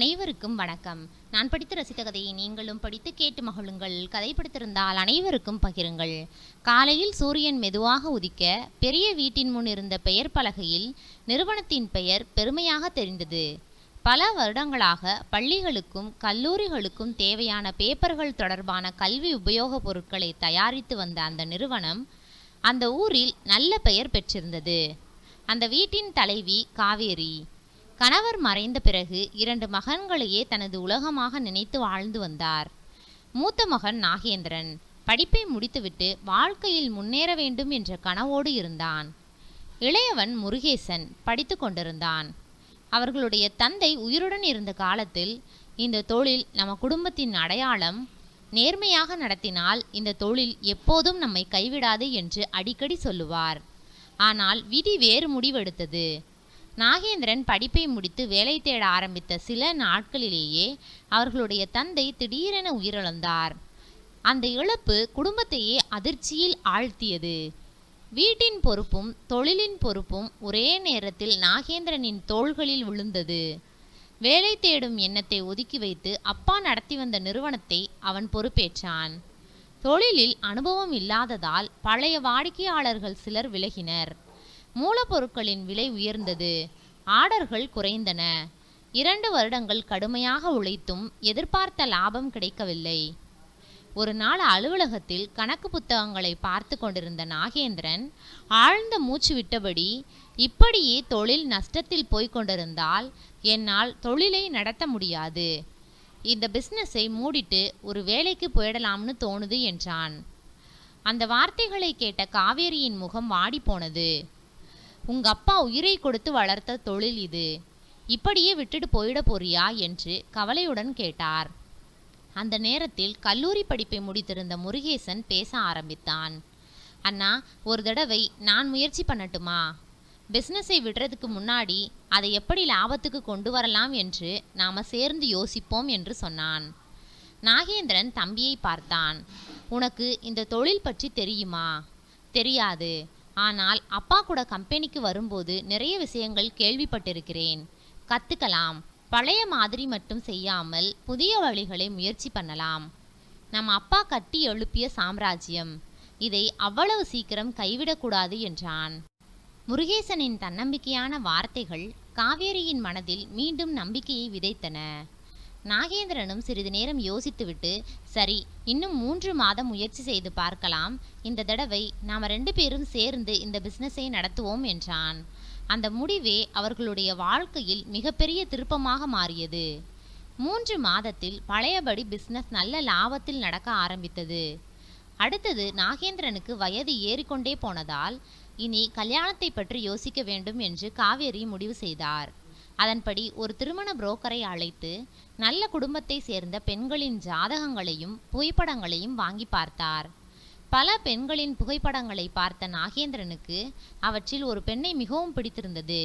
அனைவருக்கும் வணக்கம். நான் படித்து ரசித்த கதையை நீங்களும் படித்து கேட்டு மகிழுங்கள். கதை பிடித்திருந்தால் அனைவருக்கும் பகிருங்கள். காலையில் சூரியன் மெதுவாக உதிக்க பெரிய வீட்டின் முன் இருந்த பெயர் பலகையில் நிறுவனத்தின் பெயர் பெருமையாக தெரிந்தது. பல வருடங்களாக பள்ளிகளுக்கும் கல்லூரிகளுக்கும் தேவையான பேப்பர்கள் தொடர்பான கல்வி உபயோகப் பொருட்களை தயாரித்து வந்த அந்த நிறுவனம் அந்த ஊரில் நல்ல பெயர் பெற்றிருந்தது. அந்த வீட்டின் தலைவி காவேரி. கணவர் மறைந்த பிறகு 2 மகன்களையே தனது உலகமாக நினைத்து வாழ்ந்து வந்தார். மூத்த மகன் நாகேந்திரன் படிப்பை முடித்துவிட்டு வாழ்க்கையில் முன்னேற வேண்டும் என்ற கனவோடு இருந்தான். இளையவன் முருகேசன் படித்து கொண்டிருந்தான். அவர்களுடைய தந்தை உயிருடன் இருந்த காலத்தில், இந்த தொழில் நம்ம குடும்பத்தின் அடையாளம், நேர்மையாக நடத்தினால் இந்த தொழில் எப்போதும் நம்மை கைவிடாது என்று அடிக்கடி சொல்லுவார். ஆனால் விதி வேறு முடிவெடுத்தது. நாகேந்திரன் படிப்பை முடித்து வேலை தேட ஆரம்பித்த சில நாட்களிலேயே அவர்களுடைய தந்தை திடீரென உயிரிழந்தார். அந்த இழப்பு குடும்பத்தையே அதிர்ச்சியில் ஆழ்த்தியது. வீட்டின் பொறுப்பும் தொழிலின் பொறுப்பும் ஒரே நேரத்தில் நாகேந்திரனின் தோள்களில் விழுந்தது. வேலை தேடும் எண்ணத்தை ஒதுக்கி வைத்து அப்பா நடத்தி வந்த நிறுவனத்தை அவன் பொறுப்பேற்றான். தொழிலில் அனுபவம் இல்லாததால் பழைய வாடிக்கையாளர்கள் சிலர் விலகினர். மூலப்பொருட்களின் விலை உயர்ந்தது. ஆர்டர்கள் குறைந்தன. 2 வருடங்கள் கடுமையாக உழைத்தும் எதிர்பார்த்த லாபம் கிடைக்கவில்லை. ஒரு நாள் அலுவலகத்தில் கணக்கு புத்தகங்களை பார்த்து கொண்டிருந்த நாகேந்திரன் ஆழ்ந்த மூச்சு விட்டபடி, இப்படியே தொழில் நஷ்டத்தில் போய்கொண்டிருந்தால் என்னால் தொழிலை நடத்த முடியாது. இந்த பிஸ்னஸை மூடிட்டு ஒரு வேலைக்கு போயிடலாம்னு தோணுது என்றான். அந்த வார்த்தைகளை கேட்ட காவேரியின் முகம் வாடி போனது. உங்க அப்பா உயிரை கொடுத்து வளர்த்த தொழில் இது, இப்படியே விட்டுட்டு போயிட போறியா என்று கவலையுடன் கேட்டார். அந்த நேரத்தில் கல்லூரி படிப்பை முடித்திருந்த முருகேசன் பேச ஆரம்பித்தான். அண்ணா, ஒரு தடவை நான் முயற்சி பண்ணட்டுமா? பிஸ்னஸை விடுறதுக்கு முன்னாடி அதை எப்படி லாபத்துக்கு கொண்டு வரலாம் என்று நாம சேர்ந்து யோசிப்போம் என்று சொன்னான். நாகேந்திரன் தம்பியை பார்த்தான். உனக்கு இந்த தொழில் பற்றி தெரியுமா? தெரியாது. ஆனால் அப்பா கூட கம்பெனிக்கு வரும்போது நிறைய விஷயங்கள் கேள்விப்பட்டிருக்கிறேன். கத்துக்கலாம். பழைய மாதிரி மட்டும் செய்யாமல் புதிய வழிகளை முயற்சி பண்ணலாம். நம் அப்பா கட்டி எழுப்பிய சாம்ராஜ்யம், இதை அவ்வளவு சீக்கிரம் கைவிடக்கூடாது என்றான். முருகேசனின் தன்னம்பிக்கையான வார்த்தைகள் காவேரியின் மனதில் மீண்டும் நம்பிக்கையை விதைத்தன. நாகேந்திரனும் சிறிது நேரம் யோசித்துவிட்டு, சரி, இன்னும் 3 மாதம் முயற்சி செய்து பார்க்கலாம். இந்த தடவை நாம் 2 பேரும் சேர்ந்து இந்த பிஸ்னஸை நடத்துவோம் என்றான். அந்த முடிவே அவர்களுடைய வாழ்க்கையில் மிகப்பெரிய திருப்பமாக மாறியது. 3 மாதத்தில் பழையபடி பிஸ்னஸ் நல்ல லாபத்தில் நடக்க ஆரம்பித்தது. அடுத்தது நாகேந்திரனுக்கு வயது ஏறிக்கொண்டே போனதால் இனி கல்யாணத்தை பற்றி யோசிக்க வேண்டும் என்று காவேரி முடிவு செய்தார். அதன்படி ஒரு திருமண புரோக்கரை அழைத்து நல்ல குடும்பத்தை சேர்ந்த பெண்களின் ஜாதகங்களையும் புகைப்படங்களையும் வாங்கி பார்த்தார். பல பெண்களின் புகைப்படங்களை பார்த்த நாகேந்திரனுக்கு அவற்றில் ஒரு பெண்ணை மிகவும் பிடித்திருந்தது.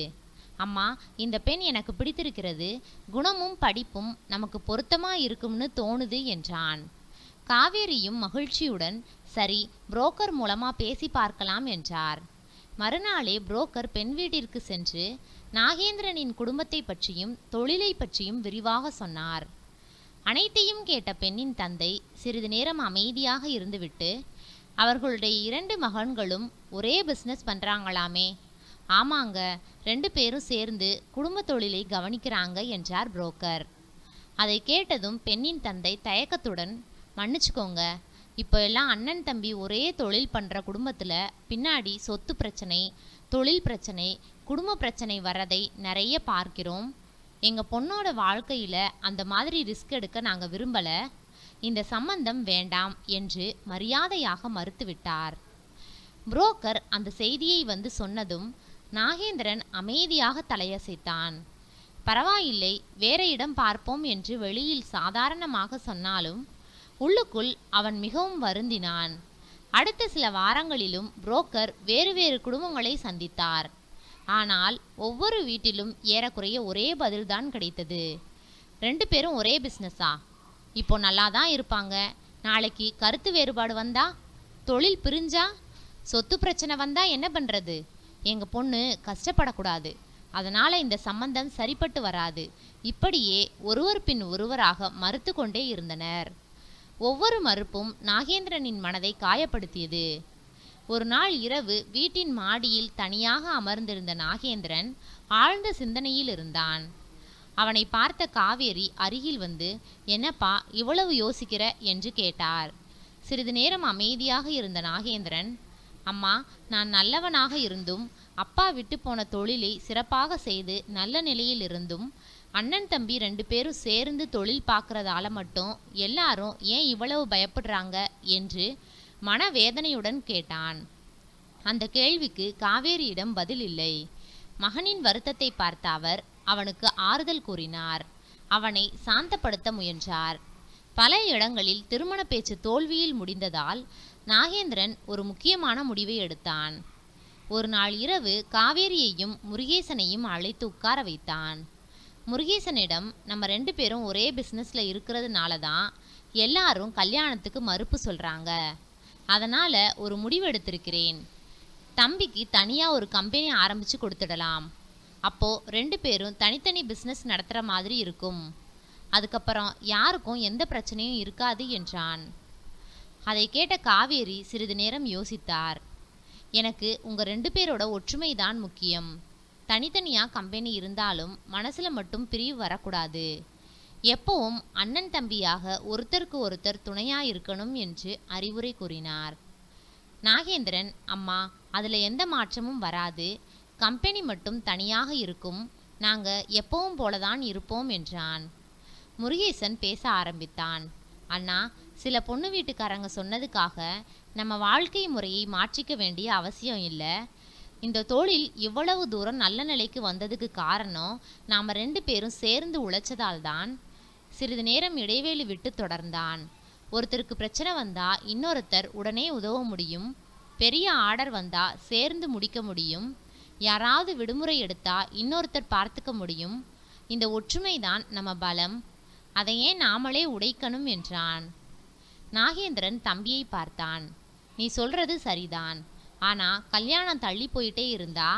அம்மா, இந்த பெண் எனக்கு பிடித்திருக்கிறது, குணமும் படிப்பும் நமக்கு பொருத்தமா இருக்கும்னு தோணுது என்றான். காவேரியும் மகிழ்ச்சியுடன், சரி, புரோக்கர் மூலமா பேசி பார்க்கலாம் என்றார். மறுநாளே புரோக்கர் பெண் வீட்டிற்கு சென்று நாகேந்திரனின் குடும்பத்தை பற்றியும் தொழிலை பற்றியும் விரிவாக சொன்னார். அனைத்தையும் கேட்ட பெண்ணின் தந்தை சிறிது நேரம் அமைதியாக இருந்துவிட்டு, அவர்களுடைய 2 மகன்களும் ஒரே பிஸ்னஸ் பண்றாங்களாமே? ஆமாங்க, 2 பேரும் சேர்ந்து குடும்ப தொழிலை கவனிக்கிறாங்க என்றார் புரோக்கர். அதை கேட்டதும் பெண்ணின் தந்தை தயக்கத்துடன், மன்னிச்சுக்கோங்க, இப்போ எல்லாம் அண்ணன் தம்பி ஒரே தொழில் பண்ணுற குடும்பத்தில் பின்னாடி சொத்து பிரச்சனை, தொழில் பிரச்சனை, குடும்ப பிரச்சனை வர்றதை நிறைய பார்க்கிறோம். எங்கள் பொண்ணோட வாழ்க்கையில் அந்த மாதிரி ரிஸ்க் எடுக்க நாங்கள் விரும்பலை. இந்த சம்பந்தம் வேண்டாம் என்று மரியாதையாக மறுத்துவிட்டார். புரோக்கர் அந்த செய்தியை வந்து சொன்னதும் நாகேந்திரன் அமைதியாக தலையசைத்தான். பரவாயில்லை, வேற இடம் பார்ப்போம் என்று வெளியில் சாதாரணமாக சொன்னாலும் உள்ளுக்குள் அவன் மிகவும் வருந்தினான். அடுத்த சில வாரங்களிலும் புரோக்கர் வேறு வேறு குடும்பங்களை சந்தித்தார். ஆனால் ஒவ்வொரு வீட்டிலும் ஏறக்குறைய ஒரே பதில்தான் கிடைத்தது. 2 பேரும் ஒரே பிஸ்னஸா? இப்போ நல்லா தான் இருப்பாங்க. நாளைக்கு கருத்து வேறுபாடு வந்தா, தொழில் பிரிஞ்சா, சொத்து பிரச்சனை வந்தா என்ன பண்ணுறது? எங்கள் பொண்ணு கஷ்டப்படக்கூடாது. அதனால் இந்த சம்பந்தம் சரிப்பட்டு வராது. இப்படியே ஒருவர் பின் ஒருவராக மறுத்து கொண்டே இருந்தனர். ஒவ்வொரு மறுப்பும் நாகேந்திரனின் மனதை காயப்படுத்தியது. ஒரு நாள் இரவு வீட்டின் மாடியில் தனியாக அமர்ந்திருந்த நாகேந்திரன் ஆழ்ந்த சிந்தனையில் இருந்தான். அவனை பார்த்த காவேரி அருகில் வந்து, என்னப்பா இவ்வளவு யோசிக்கிற என்று கேட்டார். சிறிது நேரம் அமைதியாக இருந்த நாகேந்திரன், அம்மா, நான் நல்லவனாக இருந்தும் அப்பா விட்டு போன தொழிலை சிறப்பாக செய்து நல்ல நிலையில் இருந்தும் அண்ணன் தம்பி 2 பேரும் சேர்ந்து தொழில் பார்க்கறதால மட்டும் எல்லாரும் ஏன் இவ்வளவு பயப்படுறாங்க என்று மனவேதனையுடன் கேட்டான். அந்த கேள்விக்கு காவேரியிடம் பதில் இல்லை. மகனின் வருத்தத்தை பார்த்த அவர் அவனுக்கு ஆறுதல் கூறினார். அவனை சாந்தப்படுத்த முயன்றார். பல இடங்களில் திருமண பேச்சு தோல்வியில் முடிந்ததால் நாகேந்திரன் ஒரு முக்கியமான முடிவை எடுத்தான். ஒரு நாள் இரவு காவேரியையும் முருகேசனையும் அழைத்து உட்கார வைத்தான். முருகேசனிடம், நம்ம 2 பேரும் ஒரே பிஸ்னஸ்ல இருக்கிறதுனால தான் எல்லாரும் கல்யாணத்துக்கு மறுப்பு சொல்றாங்க. அதனால ஒரு முடிவு எடுத்திருக்கிறேன். தம்பிக்கு தனியா ஒரு கம்பெனி ஆரம்பிச்சு கொடுத்துடலாம். அப்போ 2 பேரும் தனித்தனி பிஸ்னஸ் நடத்துகிற மாதிரி இருக்கும். அதுக்கப்புறம் யாருக்கும் எந்த பிரச்சனையும் இருக்காது என்றான். அதை கேட்ட காவேரி சிறிது நேரம் யோசித்தார். எனக்கு உங்க 2 பேரோட ஒற்றுமை தான் முக்கியம். தனித்தனியா கம்பெனி இருந்தாலும் மனசுல மட்டும் பிரிவு வரக்கூடாது. எப்பவும் அண்ணன் தம்பியாக ஒருத்தருக்கு ஒருத்தர் துணையா இருக்கணும் என்று அறிவுரை கூறினார். நாகேந்திரன், அம்மா, அதுல எந்த மாற்றமும் வராது. கம்பெனி மட்டும் தனியாக இருக்கும். நாங்க எப்பவும் போலதான் இருப்போம் என்றான். முருகேசன் பேச ஆரம்பித்தான். அண்ணா, சில பொண்ணு வீட்டுக்காரங்க சொன்னதுக்காக நம்ம வாழ்க்கை முறையை மாற்றிக்க வேண்டிய அவசியம் இல்லை. இந்த தொழில் இவ்வளவு தூரம் நல்ல நிலைக்கு வந்ததுக்கு காரணம் நாம் 2 பேரும் சேர்ந்து உழைச்சதால்தான். சிறிது நேரம் இடைவேளை விட்டு தொடர்ந்தான். ஒருத்தருக்கு பிரச்சனை வந்தா இன்னொருத்தர் உடனே உதவ முடியும். பெரிய ஆர்டர் வந்தா சேர்ந்து முடிக்க முடியும். யாராவது விடுமுறை எடுத்தா இன்னொருத்தர் பார்த்துக்க முடியும். இந்த ஒற்றுமை தான் நம்ம பலம். அதையே நாமளே உடைக்கணும் என்றான். நாகேந்திரன் தம்பியை பார்த்தான். நீ சொல்றது சரிதான். ஆனா கல்யாணம் தள்ளி போயிட்டே இருந்தா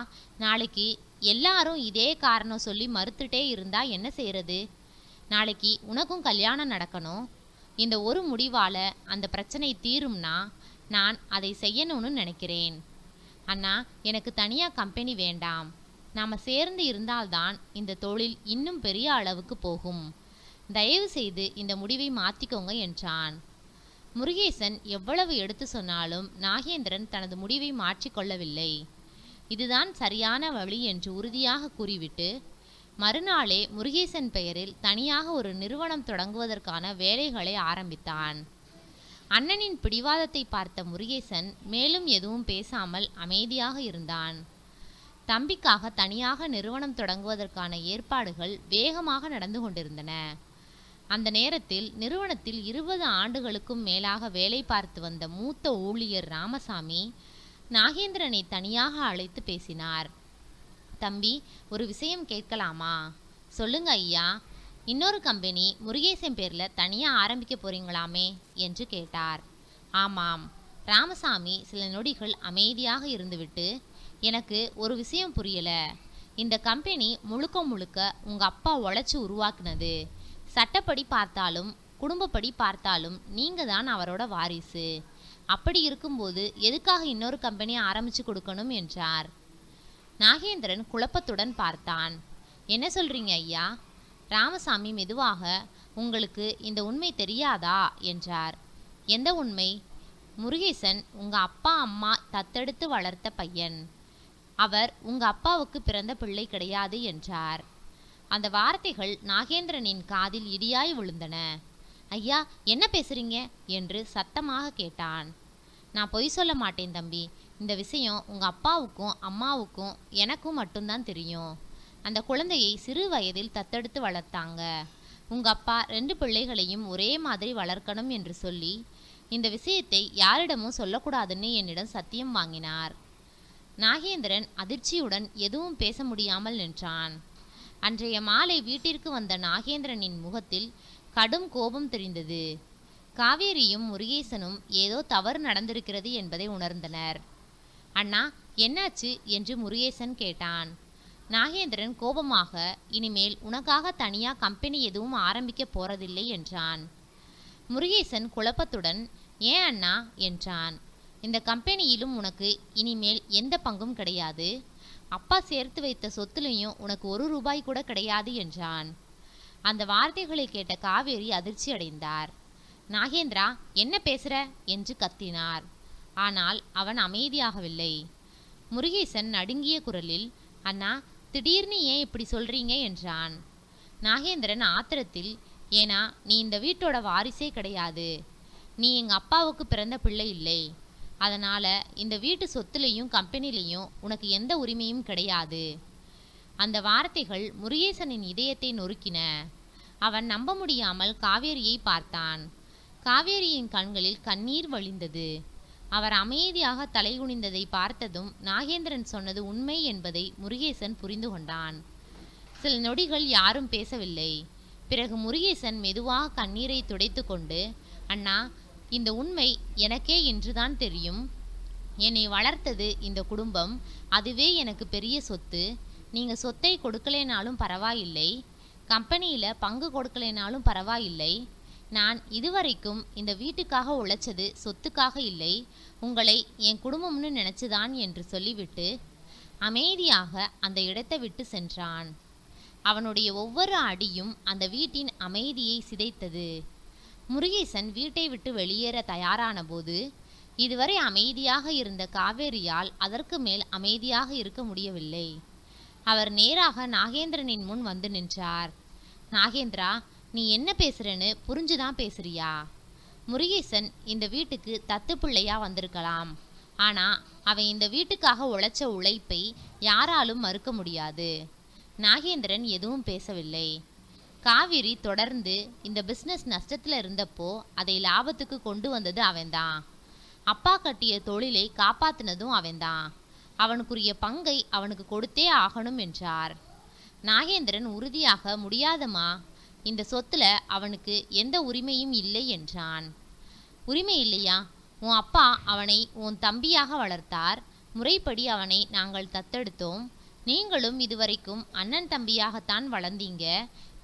நாளைக்கு எல்லாரும் இதே காரணம் சொல்லி மறுத்துட்டே இருந்தா என்ன செய்யறது? நாளைக்கு உனக்கும் கல்யாணம் நடக்கணும். இந்த ஒரு முடிவால அந்த பிரச்சனை தீரும்னா நான் அதை செய்யணும்னு நினைக்கிறேன். அண்ணா, எனக்கு தனியா கம்பெனி வேண்டாம். நாம சேர்ந்து இருந்தால்தான் இந்த தொழில் இன்னும் பெரிய அளவுக்கு போகும். தயவு செய்து இந்த முடிவை மாத்திக்கோங்க என்றான். முருகேசன் எவ்வளவு எடுத்து சொன்னாலும் நாகேந்திரன் தனது முடிவை மாற்றிக்கொள்ளவில்லை. இதுதான் சரியான வழி என்று உறுதியாக கூறிவிட்டு மறுநாளே முருகேசன் பெயரில் தனியாக ஒரு நிறுவனம் தொடங்குவதற்கான வேலைகளை ஆரம்பித்தான். அண்ணனின் பிடிவாதத்தை பார்த்த முருகேசன் மேலும் எதுவும் பேசாமல் அமைதியாக இருந்தான். தம்பிக்காக தனியாக நிறுவனம் தொடங்குவதற்கான ஏற்பாடுகள் வேகமாக நடந்து கொண்டிருந்தன. அந்த நேரத்தில் நிறுவனத்தில் 20 ஆண்டுகளுக்கும் மேலாக வேலை பார்த்து வந்த மூத்த ஊழியர் ராமசாமி நாகேந்திரனை தனியாக அழைத்து பேசினார். தம்பி, ஒரு விஷயம் கேட்கலாமா? சொல்லுங்க ஐயா. இன்னொரு கம்பெனி முருகேசன் பேரில் தனியாக ஆரம்பிக்க போறீங்களாமே என்று கேட்டார். ஆமாம். ராமசாமி சில நொடிகள் அமைதியாக இருந்துவிட்டு, எனக்கு ஒரு விஷயம் புரியல. இந்த கம்பெனி முழுக்க முழுக்க உங்கள் அப்பா உழைச்சி உருவாக்குனது. சட்டப்படி பார்த்தாலும் குடும்பப்படி பார்த்தாலும் நீங்கள் தான் அவரோட வாரிசு. அப்படி இருக்கும்போது எதுக்காக இன்னொரு கம்பெனியை ஆரம்பித்து கொடுக்கணும் என்றார். நாகேந்திரன் குழப்பத்துடன் பார்த்தான். என்ன சொல்றீங்க ஐயா? ராமசாமி மெதுவாக, உங்களுக்கு இந்த உண்மை தெரியாதா என்றார். எந்த உண்மை? முருகேசன் உங்க அப்பா அம்மா தத்தெடுத்து வளர்த்த பையன். அவர் உங்க அப்பாவுக்கு பிறந்த பிள்ளை கிடையாது என்றார். அந்த வார்த்தைகள் நாகேந்திரனின் காதில் இடியாய் விழுந்தன. ஐயா, என்ன பேசுறீங்க என்று சத்தமாக கேட்டான். நான் பொய் சொல்ல மாட்டேன் தம்பி. இந்த விஷயம் உங்க அப்பாவுக்கும் அம்மாவுக்கும் எனக்கும் மட்டும்தான் தெரியும். அந்த குழந்தையை சிறு வயதில் தத்தெடுத்து வளர்த்தாங்க. உங்க அப்பா 2 பிள்ளைகளையும் ஒரே மாதிரி வளர்க்கணும் என்று சொல்லி இந்த விஷயத்தை யாரிடமும் சொல்லக்கூடாதுன்னு என்னிடம் சத்தியம் வாங்கினார். நாகேந்திரன் அதிர்ச்சியுடன் எதுவும் பேச முடியாமல் நின்றான். அன்றைய மாலை வீட்டிற்கு வந்த நாகேந்திரனின் முகத்தில் கடும் கோபம் தெரிந்தது. காவேரியும் முருகேசனும் ஏதோ தவறு நடந்திருக்கிறது என்பதை உணர்ந்தனர். அண்ணா, என்னாச்சு என்று முருகேசன் கேட்டான். நாகேந்திரன் கோபமாக, இனிமேல் உனக்காக தனியா கம்பெனி எதுவும் ஆரம்பிக்க போறதில்லை என்றான். முருகேசன் குழப்பத்துடன், ஏன் அண்ணா என்றான். இந்த கம்பெனியிலும் உனக்கு இனிமேல் எந்த பங்கும் கிடையாது. அப்பா சேர்த்து வைத்த சொத்துலையும் உனக்கு 1 ரூபாய் கூட கிடையாது என்றான். அந்த வார்த்தைகளை கேட்ட காவேரி அதிர்ச்சி அடைந்தார். நாகேந்திரா, என்ன பேசுற என்று கத்தினார். ஆனால் அவன் அமைதியாகவில்லை. முருகேசன் நடுங்கிய குரலில், அண்ணா, திடீர்னு ஏன் இப்படி சொல்றீங்க என்றான். நாகேந்திரன் ஆத்திரத்தில், ஏன்னா நீ இந்த வீட்டோட வாரிசே கிடையாது. நீ எங்க அப்பாவுக்கு பிறந்த பிள்ளை இல்லை. அதனால இந்த வீட்டு சொத்துலையும் கம்பெனிலையும் உனக்கு எந்த உரிமையும் கிடையாது. அந்த வார்த்தைகள் முருகேசனின் இதயத்தை நொறுக்கின. அவன் நம்ப முடியாமல் காவேரியை பார்த்தான். காவேரியின் கண்களில் கண்ணீர் வழிந்தது. அவர் அமைதியாக தலைகுனிந்ததை பார்த்ததும் நாகேந்திரன் சொன்னது உண்மை என்பதை முருகேசன் புரிந்து கொண்டான். சில நொடிகள் யாரும் பேசவில்லை. பிறகு முருகேசன் மெதுவாக கண்ணீரை துடைத்து கொண்டு, அண்ணா, இந்த உண்மை எனக்கே இன்றுதான் தெரியும். என்னை வளர்த்தது இந்த குடும்பம். அதுவே எனக்கு பெரிய சொத்து. நீங்க சொத்தை கொடுக்கலைனாலும் பரவாயில்லை, கம்பெனியில பங்கு கொடுக்கலைனாலும் பரவாயில்லை. நான் இதுவரைக்கும் இந்த வீட்டுக்காக உழைச்சது சொத்துக்காக இல்லை, உங்களை என் குடும்பம்னு நினைச்சுதான் என்று சொல்லிவிட்டு அமைதியாக அந்த இடத்தை விட்டு சென்றான். அவனுடைய ஒவ்வொரு அடியும் அந்த வீட்டின் அமைதியை சிதைத்தது. முருகேசன் வீட்டை விட்டு வெளியேற தயாரான போது, இதுவரை அமைதியாக இருந்த காவேரியால் அதற்கு மேல் அமைதியாக இருக்க முடியவில்லை. அவர் நேராக நாகேந்திரனின் முன் வந்து நின்றார். நாகேந்திரா, நீ என்ன பேசுறன்னு புரிஞ்சுதான் பேசுறியா? முருகேசன் இந்த வீட்டுக்கு தத்து பிள்ளையா வந்திருக்கலாம். ஆனா அவன் இந்த வீட்டுக்காக உழைச்ச உழைப்பை யாராலும் மறுக்க முடியாது. நாகேந்திரன் எதுவும் பேசவில்லை. காவேரி தொடர்ந்து, இந்த பிஸ்னஸ் நஷ்டத்தில் இருந்தப்போ அதை லாபத்துக்கு கொண்டு வந்தது அவன்தான். அப்பா கட்டிய தொழிலை காப்பாத்தினதும் அவன்தான். அவனுக்குரிய பங்கை அவனுக்கு கொடுத்தே ஆகணும் என்றார். நாகேந்திரன் உறுதியாக, முடியாதம்மா, இந்த சொத்துல அவனுக்கு எந்த உரிமையும் இல்லை என்றான். உரிமை இல்லையா? உன் அப்பா அவனை உன் தம்பியாக வளர்த்தார். முறைப்படி அவனை நாங்கள் தத்தெடுத்தோம். நீங்களும் இதுவரைக்கும் அண்ணன் தம்பியாகத்தான் வளர்ந்தீங்க.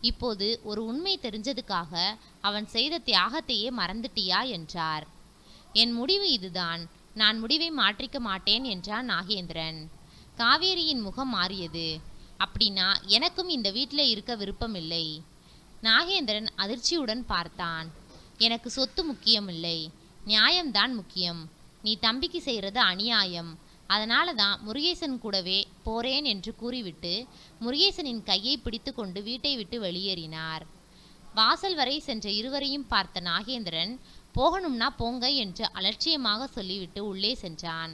இப்போது ஒரு உண்மை தெரிஞ்சதுக்காக அவன் செய்த தியாகத்தையே மறந்துட்டியா என்றார். என் முடிவு இதுதான். நான் முடிவை மாற்றிக்க மாட்டேன் என்றான் நாகேந்திரன். காவேரியின் முகம் மாறியது. அப்படின்னா எனக்கும் இந்த வீட்டில் இருக்க விருப்பமில்லை. நாகேந்திரன் அதிர்ச்சியுடன் பார்த்தான். எனக்கு சொத்து முக்கியமில்லை, நியாயம்தான் முக்கியம். நீ தம்பிக்கு செய்கிறது அநியாயம். அதனால தான் முருகேசன் கூடவே போறேன் என்று கூறிவிட்டு முருகேசனின் கையை பிடித்து கொண்டு வீட்டை விட்டு வெளியேறினார். வாசல் வரை சென்ற இருவரையும் பார்த்த நாகேந்திரன், போகணும்னா போங்க என்று அலட்சியமாக சொல்லிவிட்டு உள்ளே சென்றான்.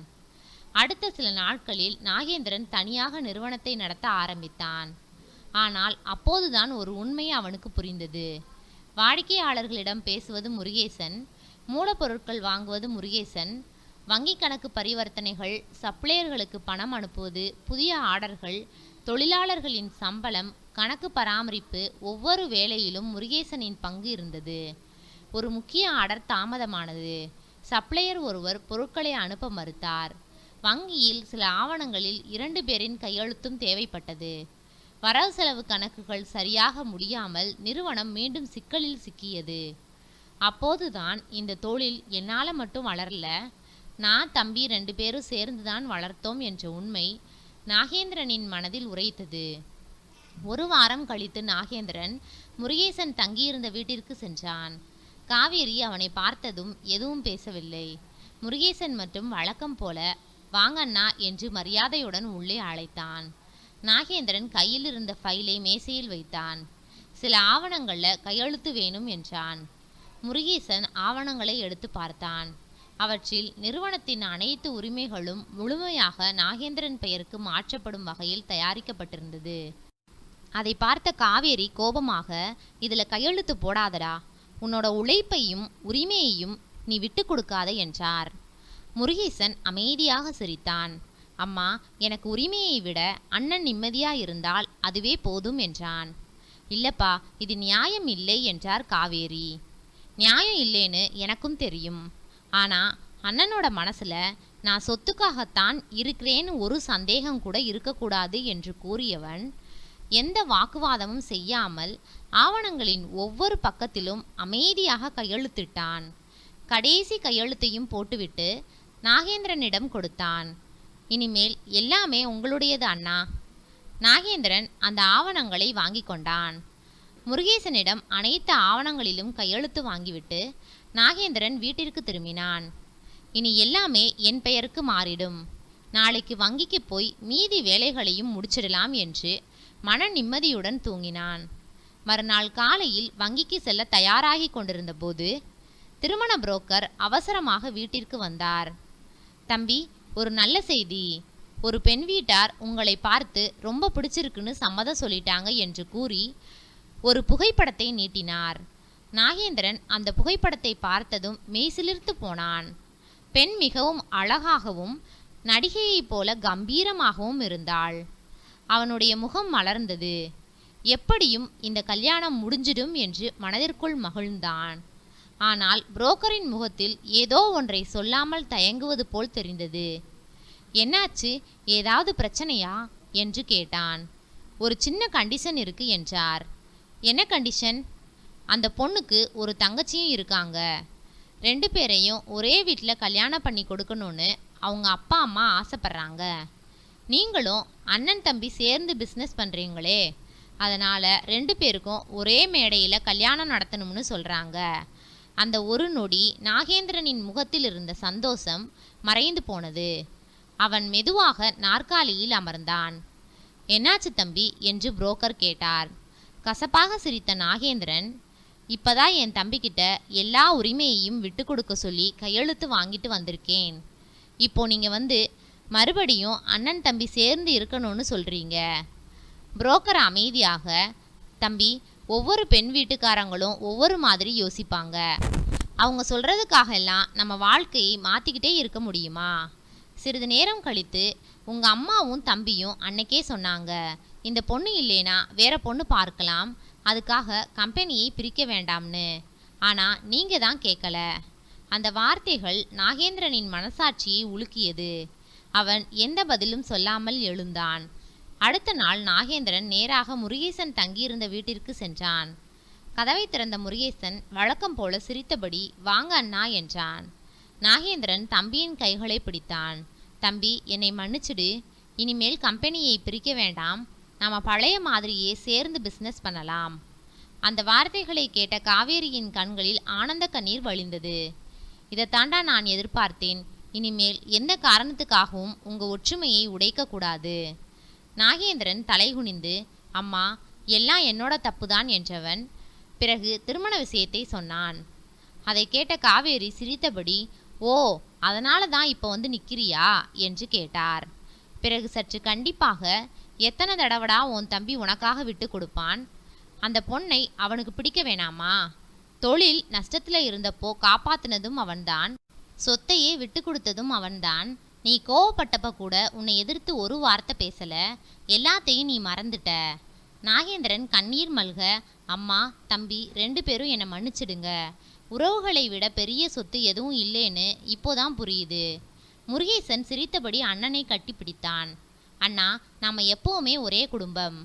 அடுத்த சில நாட்களில் நாகேந்திரன் தனியாக நிறுவனத்தை நடத்த ஆரம்பித்தான். ஆனால் அப்போதுதான் ஒரு உண்மை அவனுக்கு புரிந்தது. வாடிக்கையாளர்களிடம் பேசுவது முருகேசன், மூலப்பொருட்கள் வாங்குவது முருகேசன், வங்கி கணக்கு பரிவர்த்தனைகள், சப்ளையர்களுக்கு பணம் அனுப்புவது, புதிய ஆர்டர்கள், தொழிலாளர்களின் சம்பளம், கணக்கு பராமரிப்பு, ஒவ்வொரு வேலையிலும் முருகேசனின் பங்கு இருந்தது. ஒரு முக்கிய ஆர்டர் தாமதமானது. சப்ளையர் ஒருவர் பொருட்களை அனுப்ப மறுத்தார். வங்கியில் சில ஆவணங்களில் 2 பேரின் கையெழுத்தும் தேவைப்பட்டது. வரவு செலவு கணக்குகள் சரியாக முடியாமல் நிறுவனம் மீண்டும் சிக்கலில் சிக்கியது. அப்போதுதான் இந்த தொழில் என்னால் மட்டும் வளரல, நான் தம்பி 2 பேரும் சேர்ந்துதான் வளர்த்தோம் என்ற உண்மை நாகேந்திரனின் மனதில் உரைத்தது. 1 வாரம் கழித்து நாகேந்திரன் முருகேசன் தங்கியிருந்த வீட்டிற்கு சென்றான். காவேரி அவனை பார்த்ததும் எதுவும் பேசவில்லை. முருகேசன் மட்டும் வழக்கம் போல வாங்கண்ணா என்று மரியாதையுடன் உள்ளே அழைத்தான். நாகேந்திரன் கையில் இருந்த ஃபைலை மேசையில் வைத்தான். சில ஆவணங்கள்ல கையெழுத்து வேணும் என்றான். முருகேசன் ஆவணங்களை எடுத்து பார்த்தான். அவற்றில் நிறுவனத்தின் அனைத்து உரிமைகளும் முழுமையாக நாகேந்திரன் பெயருக்கு மாற்றப்படும் வகையில் தயாரிக்கப்பட்டிருந்தது. அதை பார்த்த காவேரி கோபமாக, இதுல கையெழுத்து போடாதடா, உன்னோட உழைப்பையும் உரிமையையும் நீ விட்டு கொடுக்காத என்றார். முருகேசன் அமைதியாக சிரித்தான். அம்மா, எனக்கு உரிமையை விட அண்ணன் நிம்மதியா இருந்தால் அதுவே போதும் என்றான். இல்லப்பா, இது நியாயம் இல்லை என்றார் காவேரி. நியாயம் இல்லைன்னு எனக்கும் தெரியும். ஆனா அண்ணனோட மனசுல நான் சொத்துக்காகத்தான் இருக்கிறேன்னு ஒரு சந்தேகம் கூட இருக்கக்கூடாது என்று கூறியவன் எந்த வாக்குவாதமும் செய்யாமல் ஆவணங்களின் ஒவ்வொரு பக்கத்திலும் அமைதியாக கையெழுத்திட்டான். கடைசி கையெழுத்தையும் போட்டுவிட்டு நாகேந்திரனிடம் கொடுத்தான். இனிமேல் எல்லாமே உங்களுடையது அண்ணா. நாகேந்திரன் அந்த ஆவணங்களை வாங்கி கொண்டான். முருகேசனிடம் அனைத்து ஆவணங்களிலும் கையெழுத்து வாங்கிவிட்டு நாகேந்திரன் வீட்டிற்கு திரும்பினான். இனி எல்லாமே என் பெயருக்கு மாறிடும். நாளைக்கு வங்கிக்கு போய் மீதி வேலைகளையும் முடிச்சிடலாம் என்று மன நிம்மதியுடன் தூங்கினான். மறுநாள் காலையில் வங்கிக்கு செல்ல தயாராகி கொண்டிருந்த போது திருமண புரோக்கர் அவசரமாக வீட்டிற்கு வந்தார். தம்பி, ஒரு நல்ல செய்தி. ஒரு பெண் வீட்டார் உங்களை பார்த்து ரொம்ப பிடிச்சிருக்குன்னு சம்மதம் சொல்லிட்டாங்க என்று கூறி ஒரு புகைப்படத்தை நீட்டினார். நாகேந்திரன் அந்த புகைப்படத்தை பார்த்ததும் மெய்சிலிர்த்து போனான். பெண் மிகவும் அழகாகவும் நடிகையைப் போல கம்பீரமாகவும் இருந்தாள். அவனுடைய முகம் மலர்ந்தது. எப்படியும் இந்த கல்யாணம் முடிஞ்சிடும் என்று மனதிற்குள் மகிழ்ந்தான். ஆனால் புரோக்கரின் முகத்தில் ஏதோ ஒன்றை சொல்லாமல் தயங்குவது போல் தெரிந்தது. என்னாச்சு, ஏதாவது பிரச்சனையா என்று கேட்டான். ஒரு சின்ன கண்டிஷன் இருக்கு என்றார். என்ன கண்டிஷன்? அந்த பொண்ணுக்கு ஒரு தங்கச்சியும் இருக்காங்க. 2 பேரையும் ஒரே வீட்டில் கல்யாணம் பண்ணி கொடுக்கணும்னு அவங்க அப்பா அம்மா ஆசைப்படுறாங்க. நீங்களும் அண்ணன் தம்பி சேர்ந்து பிஸ்னஸ் பண்ணுறீங்களே, அதனால் 2 பேருக்கும் ஒரே மேடையில் கல்யாணம் நடத்தணும்னு சொல்கிறாங்க. அந்த ஒரு நொடி நாகேந்திரனின் முகத்தில் இருந்த சந்தோஷம் மறைந்து போனது. அவன் மெதுவாக நாற்காலியில் அமர்ந்தான். என்னாச்சு தம்பி என்று புரோக்கர் கேட்டார். கசப்பாக சிரித்த நாகேந்திரன், இப்பதான் என் தம்பிக்கிட்ட எல்லா உரிமையையும் விட்டு கொடுக்க சொல்லி கையெழுத்து வாங்கிட்டு வந்திருக்கேன். இப்போ நீங்கள் வந்து மறுபடியும் அண்ணன் தம்பி சேர்ந்து இருக்கணும்னு சொல்கிறீங்க. புரோக்கர் அமைதியாக, தம்பி, ஒவ்வொரு பெண் வீட்டுக்காரங்களும் ஒவ்வொரு மாதிரி யோசிப்பாங்க. அவங்க சொல்கிறதுக்காக எல்லாம் நம்ம வாழ்க்கையை மாற்றிக்கிட்டே இருக்க முடியுமா? சிறிது நேரம் கழித்து உங்கள் அம்மாவும் தம்பியும் அன்னைக்கே சொன்னாங்க, இந்த பொண்ணு இல்லைனா வேற பொண்ணு பார்க்கலாம், அதுக்காக கம்பெனியை பிரிக்க வேண்டாம்னு. ஆனால் நீங்கள் தான் கேட்கல. அந்த வார்த்தைகள் நாகேந்திரனின் மனசாட்சியை உலுக்கியது. அவன் எந்த பதிலும் சொல்லாமல் எழுந்தான். அடுத்த நாள் நாகேந்திரன் நேராக முருகேசன் தங்கியிருந்த வீட்டிற்கு சென்றான். கதவை திறந்த முருகேசன் வழக்கம் போல சிரித்தபடி வாங்க அண்ணா என்றான். நாகேந்திரன் தம்பியின் கைகளை பிடித்தான். தம்பி, என்னை மன்னிச்சிடு. இனிமேல் கம்பெனியை பிரிக்க வேண்டாம், நாம் பழைய மாதிரியே சேர்ந்து பிஸ்னஸ் பண்ணலாம். அந்த வார்த்தைகளை கேட்ட காவேரியின் கண்களில் ஆனந்த கண்ணீர் வழிந்தது. இதைத்தாண்டா நான் எதிர்பார்த்தேன். இனிமேல் எந்த காரணத்துக்காகவும் உங்கள் ஒற்றுமையை உடைக்கக்கூடாது. நாகேந்திரன் தலைகுனிந்து, அம்மா, எல்லாம் என்னோட தப்புதான் என்றவன் பிறகு திருமண விஷயத்தை சொன்னான். அதை கேட்ட காவேரி சிரித்தபடி, ஓ, அதனால தான் இப்போ வந்து நிற்கிறியா என்று கேட்டார். பிறகு சற்று கண்டிப்பாக, எத்தனை தடவடா உன் தம்பி உனக்காக விட்டு கொடுப்பான்? அந்த பொண்ணை அவனுக்கு பிடிக்க வேணாமா? தொழில் நஷ்டத்தில் இருந்தப்போ காப்பாத்தினதும் அவன்தான், சொத்தையே விட்டு கொடுத்ததும் அவன்தான். நீ கோவப்பட்டப்ப கூட உன்னை எதிர்த்து ஒரு வார்த்தை பேசல, எல்லாத்தையும் நீ மறந்துட்ட. நாகேந்திரன் கண்ணீர் மல்க, அம்மா, தம்பி 2 பேரும் என்னை மன்னிச்சிடுங்க. உறவுகளை விட பெரிய சொத்து எதுவும் இல்லைன்னு இப்போதான் புரியுது. முருகேசன் சிரித்தபடி அண்ணனை கட்டிப்பிடித்தான். அண்ணா, நாம் எப்போவுமே ஒரே குடும்பம்.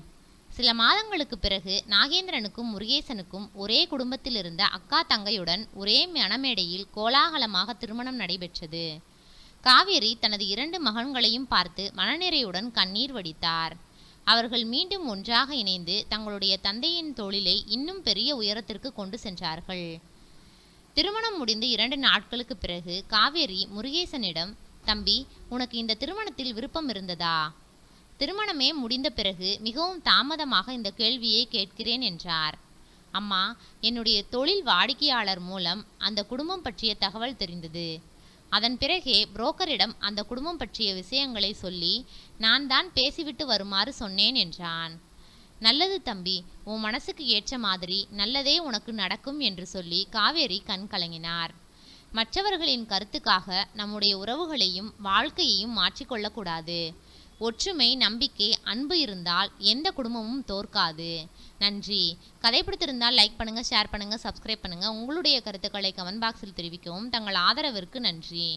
சில மாதங்களுக்கு பிறகு நாகேந்திரனுக்கும் முருகேசனுக்கும் ஒரே குடும்பத்தில் இருந்த அக்கா தங்கையுடன் ஒரே மணமேடையில் கோலாகலமாக திருமணம் நடைபெற்றது. காவேரி தனது 2 மகன்களையும் பார்த்து மனநிறைவுடன் கண்ணீர் வடித்தார். அவர்கள் மீண்டும் ஒன்றாக இணைந்து தங்களுடைய தந்தையின் தொழிலை இன்னும் பெரிய உயரத்திற்கு கொண்டு சென்றார்கள். திருமணம் முடிந்து 2 நாட்களுக்கு பிறகு காவேரி முருகேசனிடம், தம்பி, உனக்கு இந்த திருமணத்தில் விருப்பம் இருந்ததா? திருமணமே முடிந்த பிறகு மிகவும் தாமதமாக இந்த கேள்வியை கேட்கிறேன் என்றார். அம்மா, என்னுடைய தொழில் வாடிக்கையாளர் மூலம் அந்த குடும்பம் பற்றிய தகவல் தெரிந்தது. அதன் பிறகே புரோக்கரிடம் அந்த குடும்பம் பற்றிய விஷயங்களை சொல்லி நான் தான் பேசிவிட்டு வருமாறு சொன்னேன் என்றான். நல்லது தம்பி, உன் மனசுக்கு ஏற்ற மாதிரி நல்லதே உனக்கு நடக்கும் என்று சொல்லி காவேரி கண் கலங்கினார். மற்றவர்களின் கருத்துக்காக நம்முடைய உறவுகளையும் வாழ்க்கையையும் மாற்றிக்கொள்ளக்கூடாது. ஒற்றுமை, நம்பிக்கை, அன்பு இருந்தால் எந்த குடும்பமும் தோற்காது. நன்றி. கதை பிடித்திருந்தால் லைக் பண்ணுங்கள், ஷேர் பண்ணுங்கள், சப்ஸ்கிரைப் பண்ணுங்கள். உங்களுடைய கருத்துக்களை கமெண்ட் பாக்ஸில் தெரிவிக்கவும். தங்கள் ஆதரவிற்கு நன்றி.